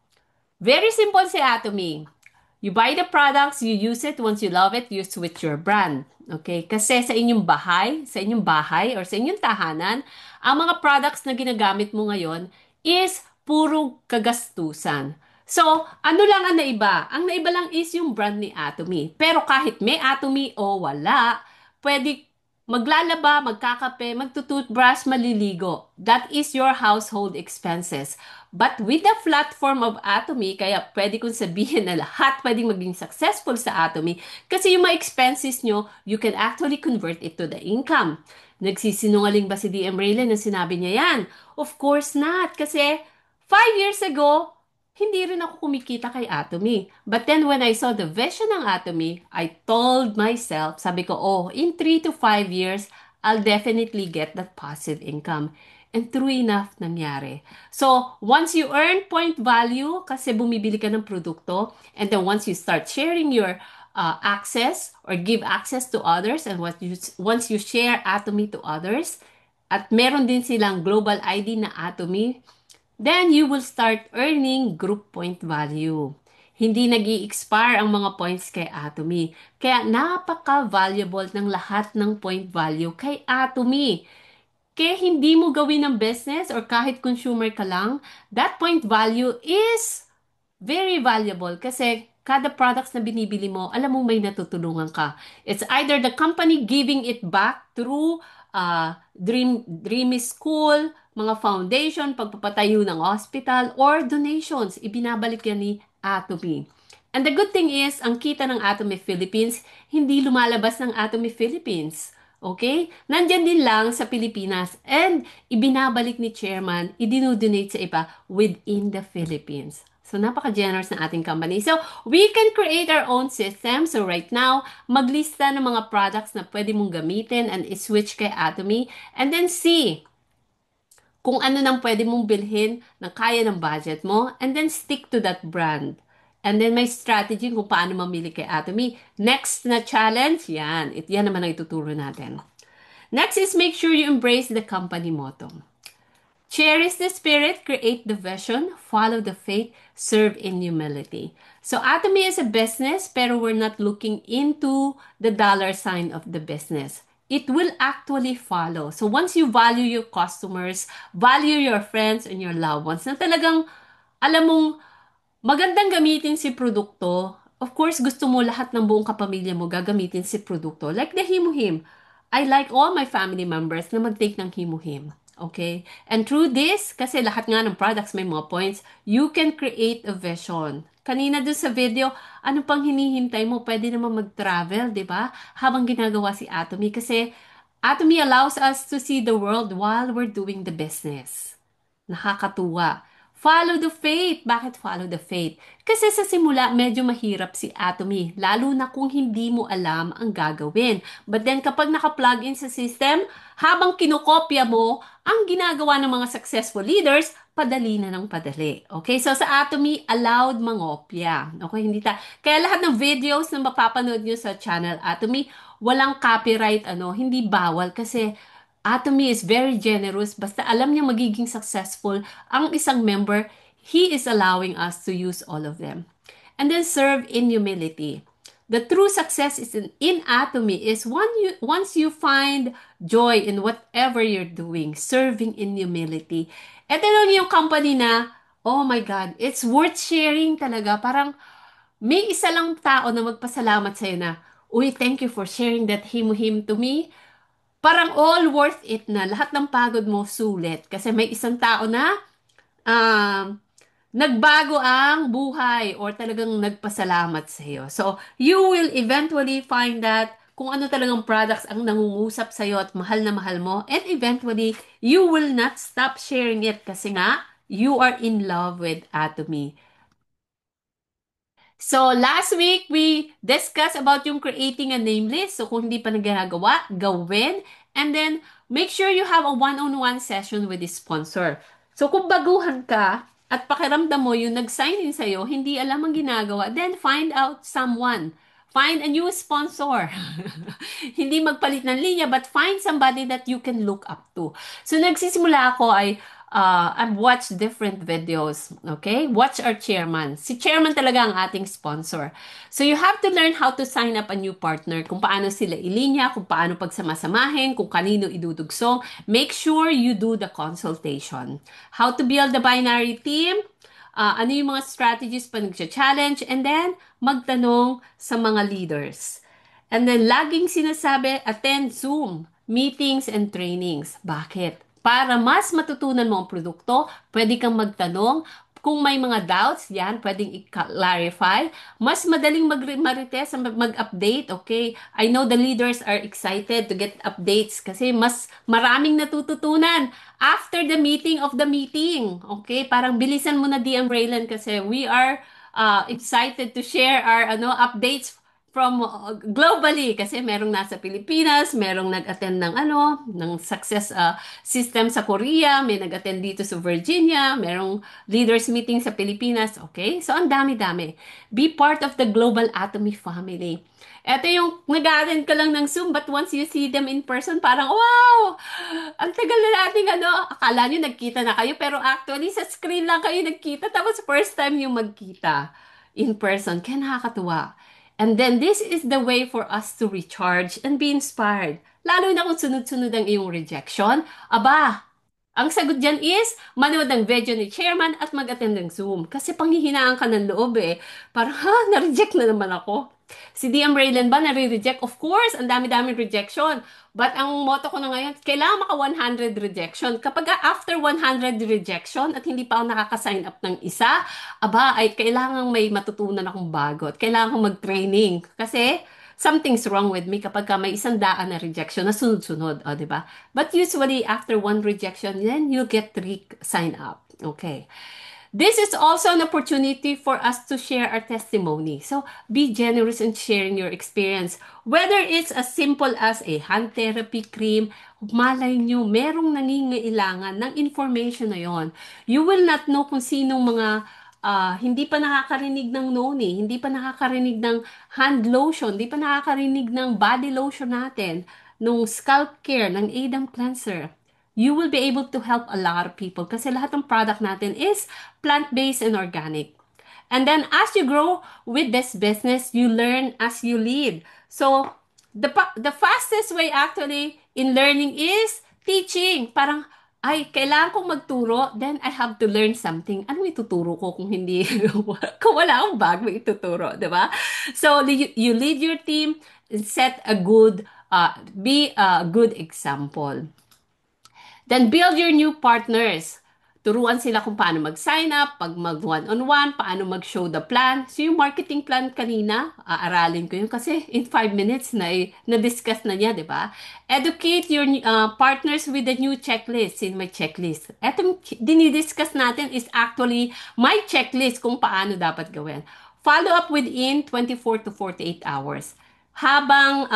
Very simple si Atomy. You buy the products, you use it, once you love it, you switch your brand. Okay? Kasi sa inyong bahay or sa inyong tahanan, ang mga products na ginagamit mo ngayon is puro kagastusan. So, ano lang ang naiba? Ang naiba lang is yung brand ni Atomy. Pero kahit may Atomy o wala, pwede maglalaba, magkakape, magtutoothbrush, maliligo. That is your household expenses. But with the platform of Atomy, kaya pwede kong sabihin na lahat pwedeng maging successful sa Atomy kasi yung mga expenses nyo, you can actually convert it to the income. Nagsisinungaling ba si DM Raylan na sinabi niya yan? Of course not. Kasi 5 years ago, hindi rin ako kumikita kay Atomy. But then when I saw the vision ng Atomy, I told myself, sabi ko, in 3 to 5 years, I'll definitely get that passive income. And true enough, nangyari. So, once you earn point value, kasi bumibili ka ng produkto, and then once you start sharing your access or give access to others, and once you share Atomy to others, at meron din silang global ID na Atomy, then you will start earning group point value. Hindi nag-i-expire ang mga points kay Atomy. Kaya napaka-valuable ng lahat ng point value kay Atomy. Kaya hindi mo gawin ng business or kahit consumer ka lang, that point value is very valuable kasi kada products na binibili mo, alam mo may natutulungan ka. It's either the company giving it back through Dreamy School, mga foundation, pagpapatayo ng hospital, or donations. Ibinabalik yan ni Atomy. And the good thing is, ang kita ng Atomy Philippines, hindi lumalabas ng Atomy Philippines. Okay? Nandyan din lang sa Pilipinas. And ibinabalik ni chairman, idinodonate sa iba within the Philippines. So, napaka-generous ng ating company. So, we can create our own system. So, right now, maglista ng mga products na pwede mong gamitin and switch kay Atomy. And then see kung ano nang pwede mong bilhin na kaya ng budget mo. And then stick to that brand. And then may strategy kung paano mamili kay Atomy. Next na challenge, yan. Yan naman ang ituturo natin. Next is make sure you embrace the company motto. Cherish the spirit, create the vision, follow the faith, serve in humility. So Atomy is a business, pero we're not looking into the dollar sign of the business. It will actually follow. So once you value your customers, value your friends and your loved ones, na talagang alam mong magandang gamitin si produkto, of course, gusto mo lahat ng buong kapamilya mo gagamitin si produkto. Like the Himuhim. I like all my family members na mag-take ng Himuhim. Okay? And through this, kasi lahat nga ng products may mga points, you can create a vision. Kanina doon sa video, ano pang hinihintay mo? Pwede naman mag-travel, di ba? Habang ginagawa si Atomy. Kasi Atomy allows us to see the world while we're doing the business. Nakakatuwa. Follow the faith. Bakit follow the faith? Kasi sa simula, medyo mahirap si Atomy. Lalo na kung hindi mo alam ang gagawin. But then kapag naka-plug in sa system, habang kinokopya mo ang ginagawa ng mga successful leaders, padali na ng padali. Okay? So sa Atomy, allowed mangopya. Okay? Kaya lahat ng videos na mapapanood nyo sa channel Atomy, walang copyright, hindi bawal kasi Atomy is very generous. Basta alam niya magiging successful ang isang member, he is allowing us to use all of them. And then serve in humility. The true success is in Atomy is once you find joy in whatever you're doing, serving in humility. Ito lang yung company na, oh my God, it's worth sharing talaga. Parang may isa lang tao na magpasalamat sa'yo na, uy, thank you for sharing that him to me. Parang all worth it na. Lahat ng pagod mo, sulit. Kasi may isang tao na nagbago ang buhay or talagang nagpasalamat sa iyo. So, you will eventually find that kung ano talagang products ang nangungusap sa iyo at mahal na mahal mo. And eventually, you will not stop sharing it kasi nga, you are in love with Atomy. So, last week, we discussed about yung creating a name list. So, kung hindi pa nagagawa, gawin. And then, make sure you have a one-on-one session with the sponsor. So, kung baguhan ka at pakiramdam mo yung nag-sign in sa'yo, hindi alam ang ginagawa, then find out someone. Find a new sponsor. Hindi magpalit ng linya, but find somebody that you can look up to. So, nagsisimula ako ay I've watched different videos, okay? Watch our chairman. Si chairman talaga ang ating sponsor. So you have to learn how to sign up a new partner, kung paano sila ilinya, kung paano pagsamasamahin, kung kanino idudugsong. Make sure you do the consultation. How to build the binary team, ano yung mga strategies pa nag-challenge, and then magtanong sa mga leaders. And then laging sinasabi, attend Zoom, meetings and trainings. Bakit? Para mas matutunan mo ang produkto, pwede kang magtanong. Kung may mga doubts, yan, pwedeng i-clarify. Mas madaling marites, mag-update, okay? I know the leaders are excited to get updates kasi mas maraming natututunan after the meeting of the meeting, okay? Parang bilisan mo na DM Raylan kasi we are excited to share our updates from globally kasi merong nasa Pilipinas, merong nag-attend ng success system sa Korea, may nag-attend dito sa Virginia, merong leaders meeting sa Pilipinas, okay? So ang dami-dami. Be part of the Global Atomy family. Ito yung nag-attend ka lang ng Zoom, but once you see them in person, parang, wow! Ang tagal na natin, akala nyo nagkita na kayo, pero actually sa screen lang kayo nagkita, tapos first time yung magkita. in person. Kaya nakakatuwa. And then this is the way for us to recharge and be inspired. Lalo na kung sunod-sunod ang iyong rejection. Aba, ang sagot dyan is, manood ng video ni chairman at mag-attend ng Zoom. Kasi panghihinaan ka ng loob eh. Parang, na-reject na naman ako. Si DM Raylan ba nare-reject? Of course, ang dami-daming rejection. But ang motto ko na ngayon, kailangan maka 100 rejection. Kapag after 100 rejection at hindi pa ako nakaka-sign up ng isa, aba, ay kailangan may matutunan akong bago. At kailangan kong mag-training. Kasi, something's wrong with me kapag may 100 na rejection na sunod-sunod, di ba? But usually, after one rejection, then you get 3 sign up. Okay. This is also an opportunity for us to share our testimony. So, be generous in sharing your experience. Whether it's as simple as a hand therapy cream, malay nyo, merong nangingailangan ng information na yon. You will not know kung sinong mga hindi pa nakakarinig ng noni, hindi pa nakakarinig ng hand lotion, hindi pa nakakarinig ng body lotion natin, nung scalp care, ng Adam cleanser. You will be able to help a lot of people kasi lahat ng product natin is plant-based and organic. And then as you grow with this business, you learn as you lead. So the fastest way actually in learning is teaching. Parang, ay, kailangan kong magturo, then I have to learn something. Ano ituturo ko kung hindi, kung wala akong bago ituturo, di ba? So you lead your team and set a good, be a good example. Then build your new partners. Turuan sila kung paano mag-sign up, pag mag-one-on-one, paano mag-show the plan. So yung marketing plan kanina, aaralin ko yun kasi in 5 minutes na-discuss na niya, di ba? Educate your partners with the new checklist. In my checklist. Etong dinidiscuss natin is actually my checklist kung paano dapat gawin. Follow up within 24 to 48 hours. Habang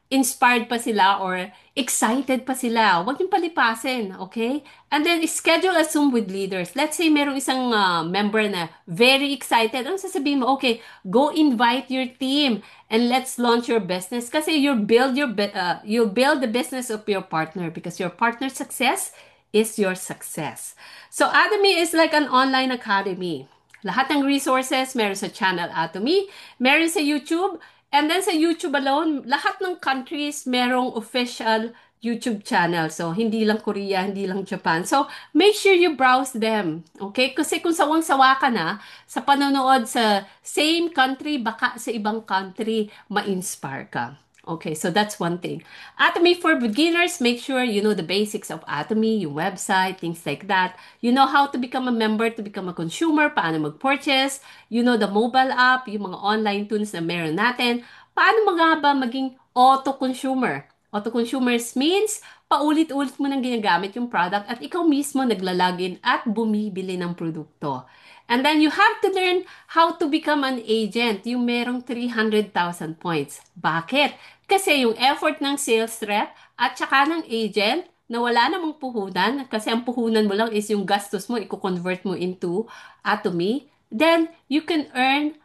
inspired pa sila or excited pa sila, huwag yung palipasin, okay? And then, schedule a Zoom with leaders. Let's say, merong isang member na very excited. Ano sasabihin mo? Okay, go invite your team and let's launch your business. Kasi you'll build the business of your partner because your partner's success is your success. So, Atomy is like an online academy. Lahat ng resources, meron sa channel Atomy, meron sa YouTube. And then sa YouTube alone, lahat ng countries merong official YouTube channel. So, hindi lang Korea, hindi lang Japan. So, make sure you browse them. Okay? Kasi kung sawang-sawa ka na sa panonood sa same country, baka sa ibang country, ma-inspire ka. Okay, so that's one thing. Atomy for beginners, make sure you know the basics of Atomy, yung website, things like that. You know how to become a member, to become a consumer, paano mag-purchase. You know the mobile app, yung mga online tools na meron natin. Paano ba maging auto-consumer? Auto-consumers means paulit-ulit mo nang ginagamit yung product at ikaw mismo naglalagin at bumibili ng produkto. And then you have to learn how to become an agent, yung merong 300,000 points. Bakit? Kasi yung effort ng sales rep at saka ng agent na wala namang puhunan, kasi ang puhunan mo lang is yung gastos mo, i-convert mo into Atomy, then you can earn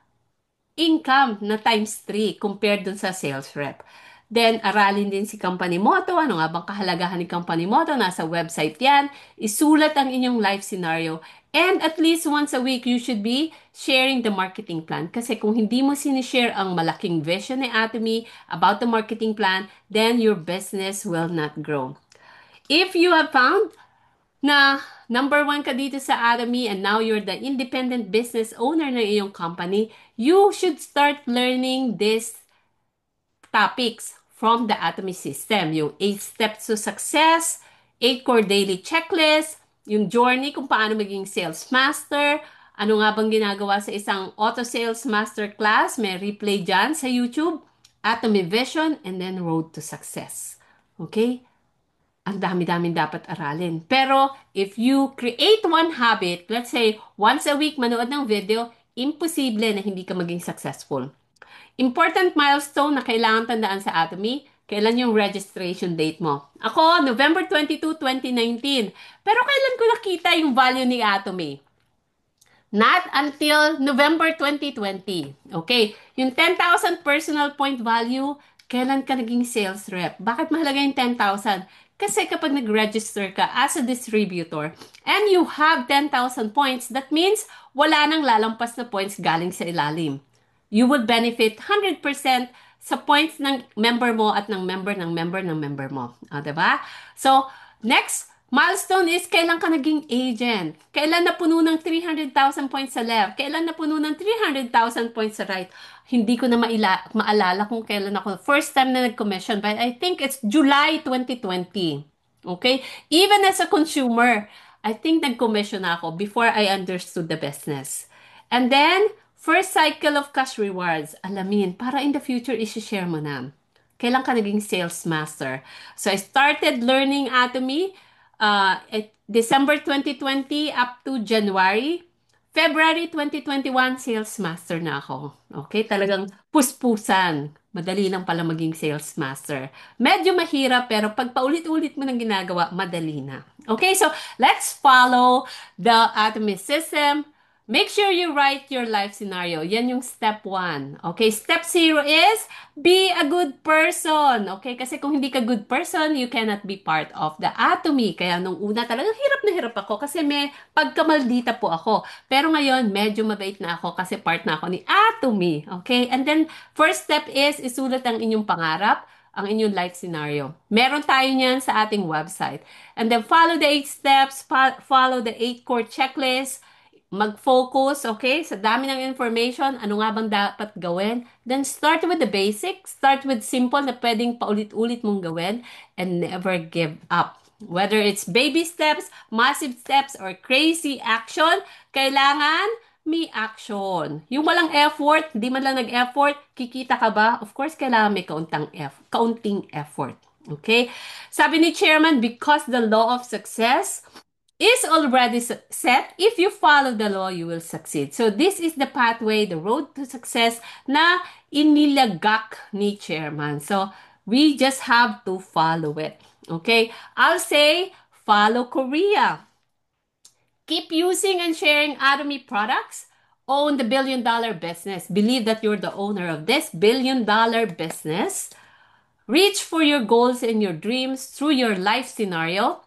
income na times 3 compared dun sa sales rep. Then, aralin din si Company Motto. Ano nga bang kahalagahan ni Company Motto? Nasa website yan. Isulat ang inyong life scenario. And at least once a week, you should be sharing the marketing plan. Kasi kung hindi mo sinishare ang malaking vision ni Atomy about the marketing plan, then your business will not grow. If you have found na number 1 ka dito sa Atomy and now you're the independent business owner ng iyong company, you should start learning these topics from the Atomy system. Yung 8 steps to success, 8 core daily checklist, yung journey kung paano maging sales master, ano nga bang ginagawa sa isang auto sales master class, may replay dyan sa YouTube, Atomy Vision, and then Road to Success. Okay? Ang dami-daming dapat aralin. Pero, if you create one habit, let's say, once a week manood ng video, imposible na hindi ka maging successful. Important milestone na kailangan tandaan sa Atomy, kailan yung registration date mo. Ako, November 22, 2019. Pero kailan ko nakita yung value ni Atomy? Not until November 2020. Okay? Yung 10,000 personal point value, kailan ka naging sales rep? Bakit mahalaga yung 10,000? Kasi kapag nag-register ka as a distributor and you have 10,000 points, that means wala nang lalampas na points galing sa ilalim. You would benefit 100% sa points ng member mo at ng member ng member ng member mo. Diba? So, next milestone is kailan ka naging agent. Kailan napuno ng 300,000 points sa left. Kailan napuno ng 300,000 points sa right. Hindi ko na maalala kung kailan ako. First time na nag-commission, but I think it's July 2020. Okay? Even as a consumer, I think nag-commission ako before I understood the business. And then, first cycle of cash rewards. Alamin, para in the future, isi-share mo na. Kailan ka naging sales master? So, I started learning Atomy December 2020 up to January. February 2021, sales master na ako. Okay? Talagang puspusan. Madali lang pala maging sales master. Medyo mahirap, pero pag paulit-ulit mo nang ginagawa, madali na. Okay? So, let's follow the Atomy system. Make sure you write your life scenario. Yan yung step 1. Okay? Step 0 is be a good person. Okay? Kasi kung hindi ka good person, you cannot be part of the Atomy. Kaya nung una talagang hirap na hirap ako kasi may pagkamaldita po ako. Pero ngayon, medyo mabait na ako kasi part na ako ni Atomy. Okay? And then, first step is isulat ang inyong pangarap, ang inyong life scenario. Meron tayo niyan sa ating website. And then, follow the 8 steps, follow the 8 core checklist, mag-focus, okay, sa dami ng information, ano nga bang dapat gawin. Then, start with the basics. Start with simple na pwedeng paulit-ulit mong gawin and never give up. Whether it's baby steps, massive steps, or crazy action, kailangan may action. Yung walang effort, di man lang nag-effort, kikita ka ba? Of course, kailangan may kaunting effort. Okay? Sabi ni Chairman, because the law of success is already set. If you follow the law, you will succeed. So this is the pathway, the road to success na inilagak ni Chairman. So we just have to follow it. Okay? I'll say, follow Korea. Keep using and sharing Atomy products. Own the billion-dollar business. Believe that you're the owner of this billion-dollar business. Reach for your goals and your dreams through your life scenario.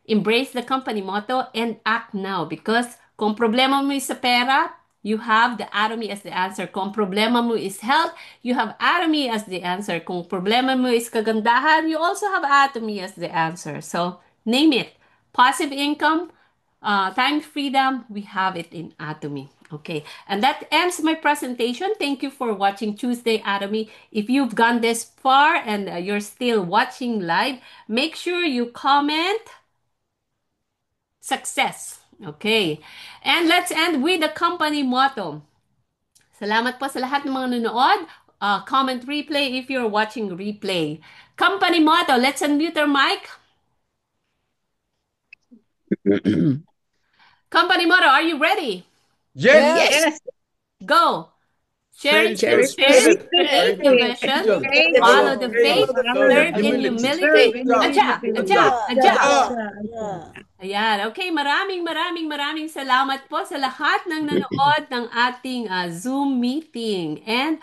Embrace the company motto and act now because kung problema mo is sa pera, you have the Atomy as the answer. Kung problema mo is health, you have Atomy as the answer. Kung problema mo is kagandahan, you also have Atomy as the answer. So, name it. Passive income, time freedom, we have it in Atomy. Okay, and that ends my presentation. Thank you for watching Tuesday Atomy. If you've gone this far and you're still watching live, make sure you comment success. Okay. And let's end with the company motto. Salamat po sa lahat ng mga nanonood. Comment replay if you're watching replay. Company motto. Let's unmute our mic. Company motto. Are you ready? Yes. Go. Share Share spirit, create the vision, follow the faith, serve in humility. Adya. Ayan. Okay, maraming salamat po sa lahat ng nanood ng ating Zoom meeting. And